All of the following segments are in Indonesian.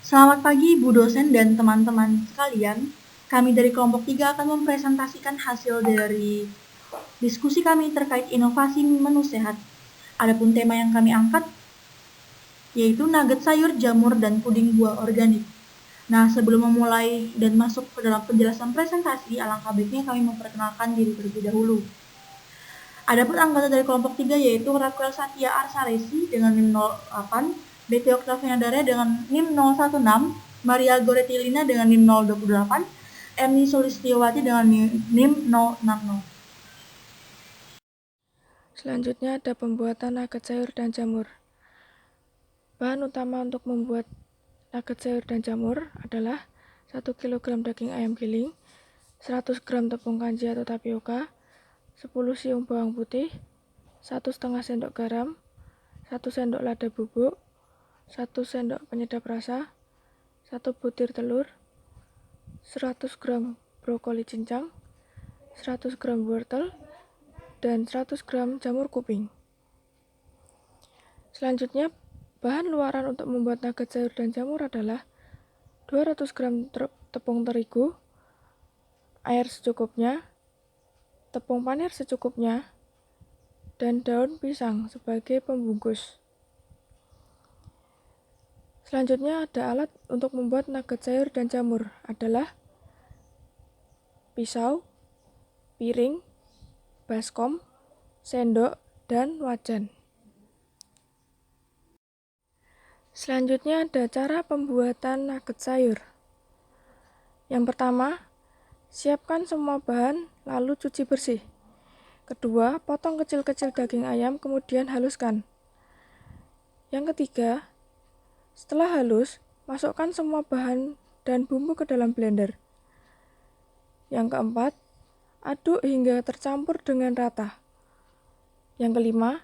Selamat pagi Bu dosen dan teman-teman sekalian. Kami dari kelompok 3 akan mempresentasikan hasil dari diskusi kami terkait inovasi menu sehat. Adapun tema yang kami angkat yaitu nugget sayur, jamur, dan puding buah organik. Nah, sebelum memulai dan masuk ke dalam penjelasan presentasi, alangkah baiknya kami memperkenalkan diri terlebih dahulu. Adapun anggota dari kelompok 3 yaitu Raquel Satya Arsaresi dengan NIM 08, Betty Octaviana Dare dengan NIM 016, Maria Goretilina dengan NIM 028, Emni Sulistiowati dengan NIM 060. Selanjutnya ada pembuatan nugget sayur dan jamur. Bahan utama untuk membuat nugget sayur dan jamur adalah 1 kg daging ayam giling, 100 gram tepung kanji atau tapioka, 10 siung bawang putih, 1,5 sendok garam, 1 sendok lada bubuk, 1 sendok penyedap rasa, 1 butir telur, 100 gram brokoli cincang, 100 gram wortel, dan 100 gram jamur kuping. Selanjutnya, bahan luaran untuk membuat nugget sayur dan jamur adalah 200 gram tepung terigu, air secukupnya, tepung panir secukupnya, dan daun pisang sebagai pembungkus. Selanjutnya ada alat untuk membuat nugget sayur dan jamur adalah pisau, piring, baskom, sendok, dan wajan. Selanjutnya ada cara pembuatan nugget sayur. Yang pertama, siapkan semua bahan lalu cuci bersih. Kedua, potong kecil-kecil daging ayam kemudian haluskan. Yang ketiga, setelah halus, masukkan semua bahan dan bumbu ke dalam blender. Yang keempat, aduk hingga tercampur dengan rata. Yang kelima,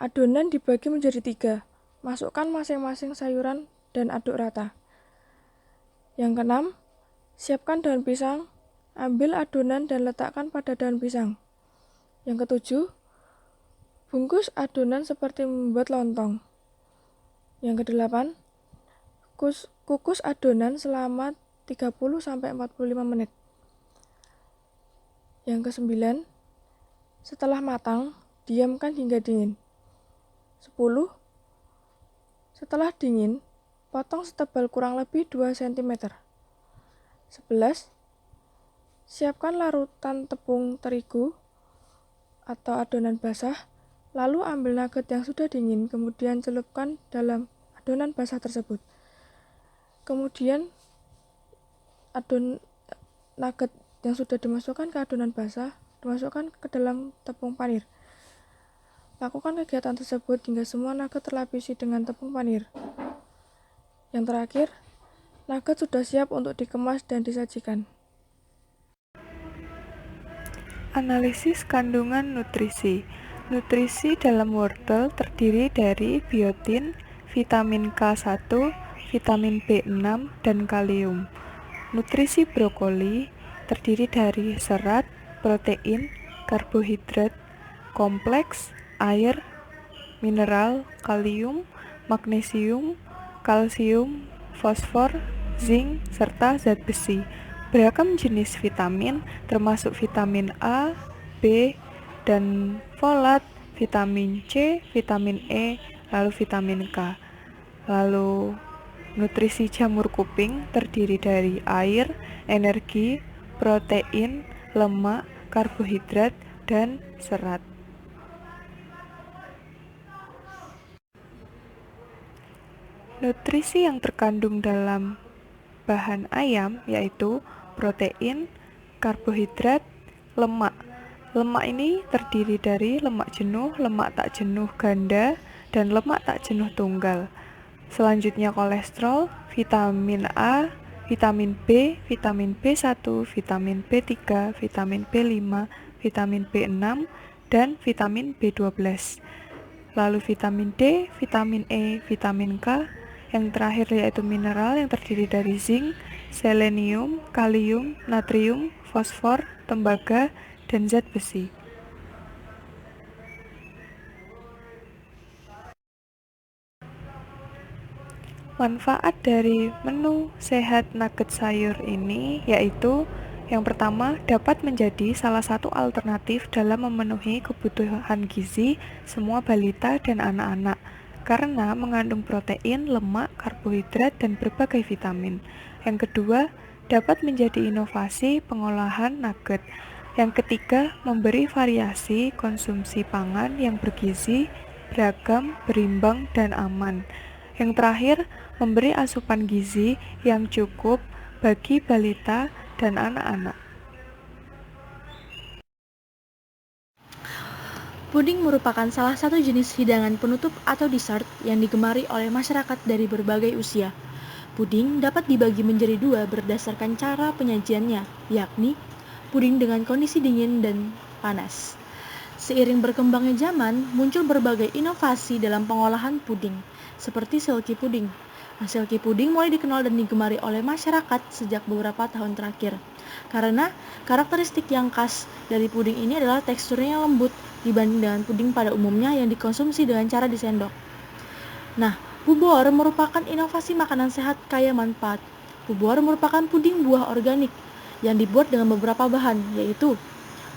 adonan dibagi menjadi 3. Masukkan masing-masing sayuran dan aduk rata. Yang keenam, siapkan daun pisang, ambil adonan dan letakkan pada daun pisang. Yang ketujuh, bungkus adonan seperti membuat lontong. Yang kedelapan, kukus adonan selama 30-45 menit. Yang kesembilan, setelah matang, diamkan hingga dingin. 10. Setelah dingin, potong setebal kurang lebih 2 cm. 11. Siapkan larutan tepung terigu atau adonan basah, lalu ambil nugget yang sudah dingin, kemudian celupkan dalam adonan basah tersebut. Kemudian nugget yang sudah dimasukkan ke adonan basah dimasukkan ke dalam tepung panir. Lakukan kegiatan tersebut hingga semua nugget terlapisi dengan tepung panir. Yang terakhir, nugget sudah siap untuk dikemas dan disajikan. Analisis kandungan nutrisi. Nutrisi dalam wortel terdiri dari biotin, vitamin K1, vitamin B6, dan kalium. Nutrisi brokoli terdiri dari serat, protein, karbohidrat, kompleks, air, mineral, kalium, magnesium, kalsium, fosfor, zinc, serta zat besi. Beragam jenis vitamin termasuk vitamin A, B, dan folat, vitamin C, vitamin E, lalu vitamin K. Lalu nutrisi jamur kuping terdiri dari air, energi, protein, lemak, karbohidrat, dan serat. Nutrisi yang terkandung dalam bahan ayam yaitu protein, karbohidrat, lemak. Lemak ini terdiri dari lemak jenuh, lemak tak jenuh ganda, dan lemak tak jenuh tunggal. Selanjutnya kolesterol, vitamin A, vitamin B, vitamin B1, vitamin B3, vitamin B5, vitamin B6, dan vitamin B12. Lalu vitamin D, vitamin E, vitamin K. Yang terakhir yaitu mineral yang terdiri dari zinc, selenium, kalium, natrium, fosfor, tembaga, dan zat besi. Manfaat dari menu sehat nugget sayur ini yaitu yang pertama, dapat menjadi salah satu alternatif dalam memenuhi kebutuhan gizi semua balita dan anak-anak karena mengandung protein, lemak, karbohidrat, dan berbagai vitamin. Yang kedua, dapat menjadi inovasi pengolahan nugget. Yang ketiga, memberi variasi konsumsi pangan yang bergizi, beragam, berimbang, dan aman. Yang terakhir, memberi asupan gizi yang cukup bagi balita dan anak-anak. Puding merupakan salah satu jenis hidangan penutup atau dessert yang digemari oleh masyarakat dari berbagai usia. Puding dapat dibagi menjadi dua berdasarkan cara penyajiannya, yakni puding dengan kondisi dingin dan panas. Seiring berkembangnya zaman, muncul berbagai inovasi dalam pengolahan puding, seperti silky puding. Silky puding mulai dikenal dan digemari oleh masyarakat sejak beberapa tahun terakhir. Karena karakteristik yang khas dari puding ini adalah teksturnya yang lembut dibanding dengan puding pada umumnya yang dikonsumsi dengan cara disendok. Nah, bubor merupakan inovasi makanan sehat kaya manfaat. Bubor merupakan puding buah organik yang dibuat dengan beberapa bahan, yaitu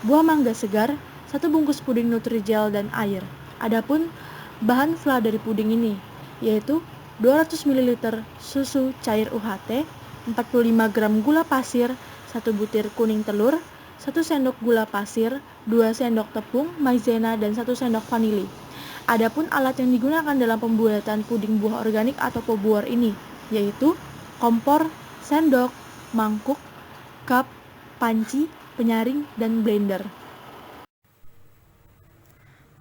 buah mangga segar, 1 bungkus puding Nutrijel dan air. Adapun bahan fla dari puding ini yaitu 200 ml susu cair UHT, 45 gram gula pasir, 1 butir kuning telur, 1 sendok gula pasir, 2 sendok tepung maizena, dan 1 sendok vanili. Adapun alat yang digunakan dalam pembuatan puding buah organik atau pobuor ini yaitu kompor, sendok, mangkuk, cup, panci, penyaring, dan blender.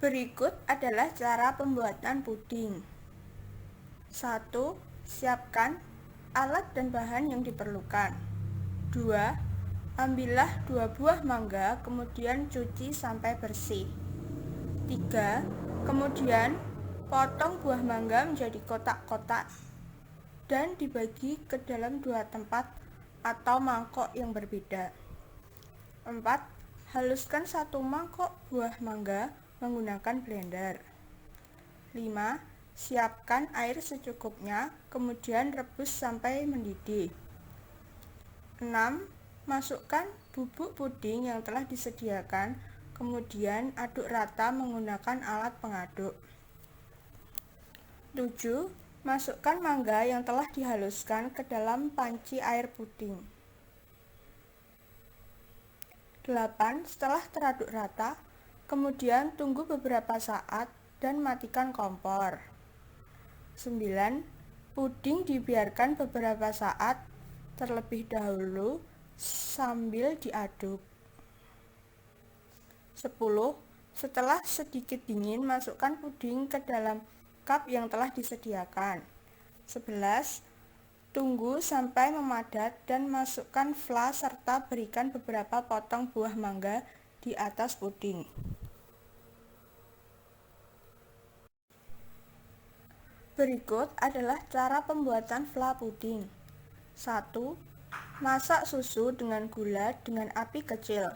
Berikut adalah cara pembuatan puding. 1. Siapkan alat dan bahan yang diperlukan. 2. Ambillah 2 buah mangga, kemudian cuci sampai bersih. 3. Kemudian potong buah mangga menjadi kotak-kotak dan dibagi ke dalam 2 tempat atau mangkok yang berbeda. 4. Haluskan 1 mangkok buah mangga menggunakan blender. 5. Siapkan air secukupnya, kemudian rebus sampai mendidih. 6. Masukkan bubuk puding yang telah disediakan, kemudian aduk rata menggunakan alat pengaduk. 7. Masukkan mangga yang telah dihaluskan ke dalam panci air puding. 8. Setelah teraduk rata, kemudian tunggu beberapa saat dan matikan kompor. 9. Puding dibiarkan beberapa saat terlebih dahulu sambil diaduk. 10. Setelah sedikit dingin, masukkan puding ke dalam cup yang telah disediakan. 11. Tunggu sampai memadat dan masukkan fla serta berikan beberapa potong buah mangga di atas puding. Berikut adalah cara pembuatan fla puding. 1. Masak susu dengan gula dengan api kecil.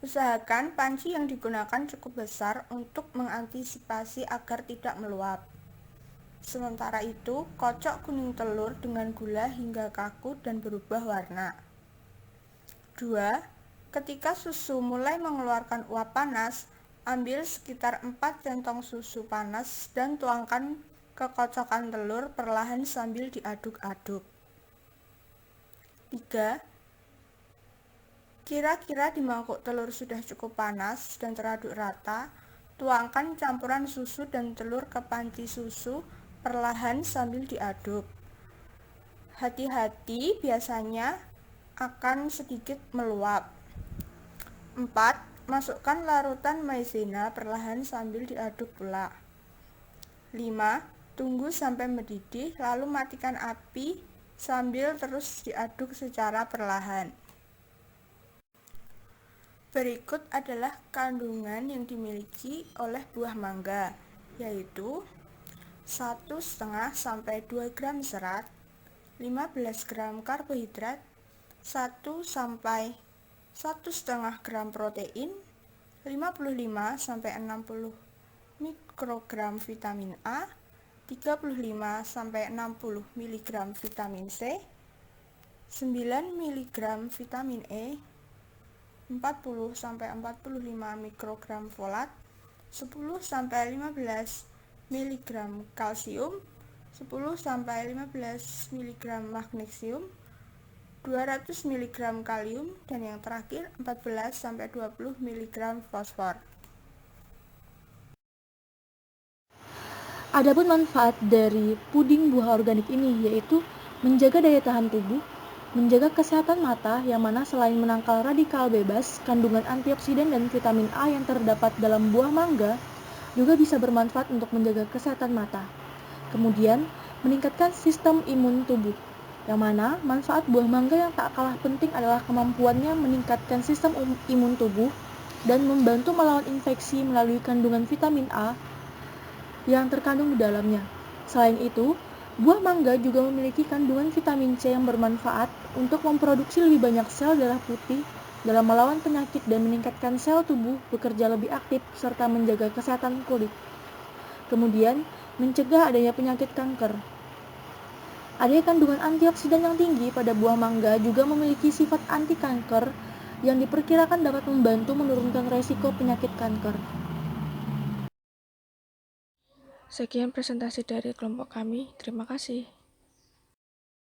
Usahakan panci yang digunakan cukup besar untuk mengantisipasi agar tidak meluap. Sementara itu, kocok kuning telur dengan gula hingga kaku dan berubah warna. 2. Ketika susu mulai mengeluarkan uap panas, ambil sekitar 4 centong susu panas dan tuangkan ke kocokan telur perlahan sambil diaduk-aduk. 3. Kira-kira di mangkuk telur sudah cukup panas dan teraduk rata, tuangkan campuran susu dan telur ke panci susu perlahan sambil diaduk. Hati-hati, biasanya akan sedikit meluap. 4. Masukkan larutan maizena perlahan sambil diaduk pula. 5. Tunggu sampai mendidih, lalu matikan api sambil terus diaduk secara perlahan. Berikut adalah kandungan yang dimiliki oleh buah mangga, yaitu 1,5 sampai 2 gram serat, 15 gram karbohidrat, 1 sampai 1,5 gram protein, 55 sampai 60 mikrogram vitamin A, 35-60 mg vitamin C, 9 mg vitamin E, 40-45 mikrogram folat, 10-15 mg kalsium, 10-15 mg magnesium, 200 mg kalium, dan yang terakhir 14-20 mg fosfor. Adapun manfaat dari puding buah organik ini yaitu menjaga daya tahan tubuh, menjaga kesehatan mata yang mana selain menangkal radikal bebas, kandungan antioksidan dan vitamin A yang terdapat dalam buah mangga juga bisa bermanfaat untuk menjaga kesehatan mata. Kemudian, meningkatkan sistem imun tubuh, yang mana manfaat buah mangga yang tak kalah penting adalah kemampuannya meningkatkan sistem imun tubuh dan membantu melawan infeksi melalui kandungan vitamin A yang terkandung di dalamnya. Selain itu, buah mangga juga memiliki kandungan vitamin C yang bermanfaat untuk memproduksi lebih banyak sel darah putih dalam melawan penyakit dan meningkatkan sel tubuh bekerja lebih aktif serta menjaga kesehatan kulit. Kemudian, mencegah adanya penyakit kanker. Adanya kandungan antioksidan yang tinggi pada buah mangga juga memiliki sifat anti kanker yang diperkirakan dapat membantu menurunkan resiko penyakit kanker. Sekian presentasi dari kelompok kami. Terima kasih.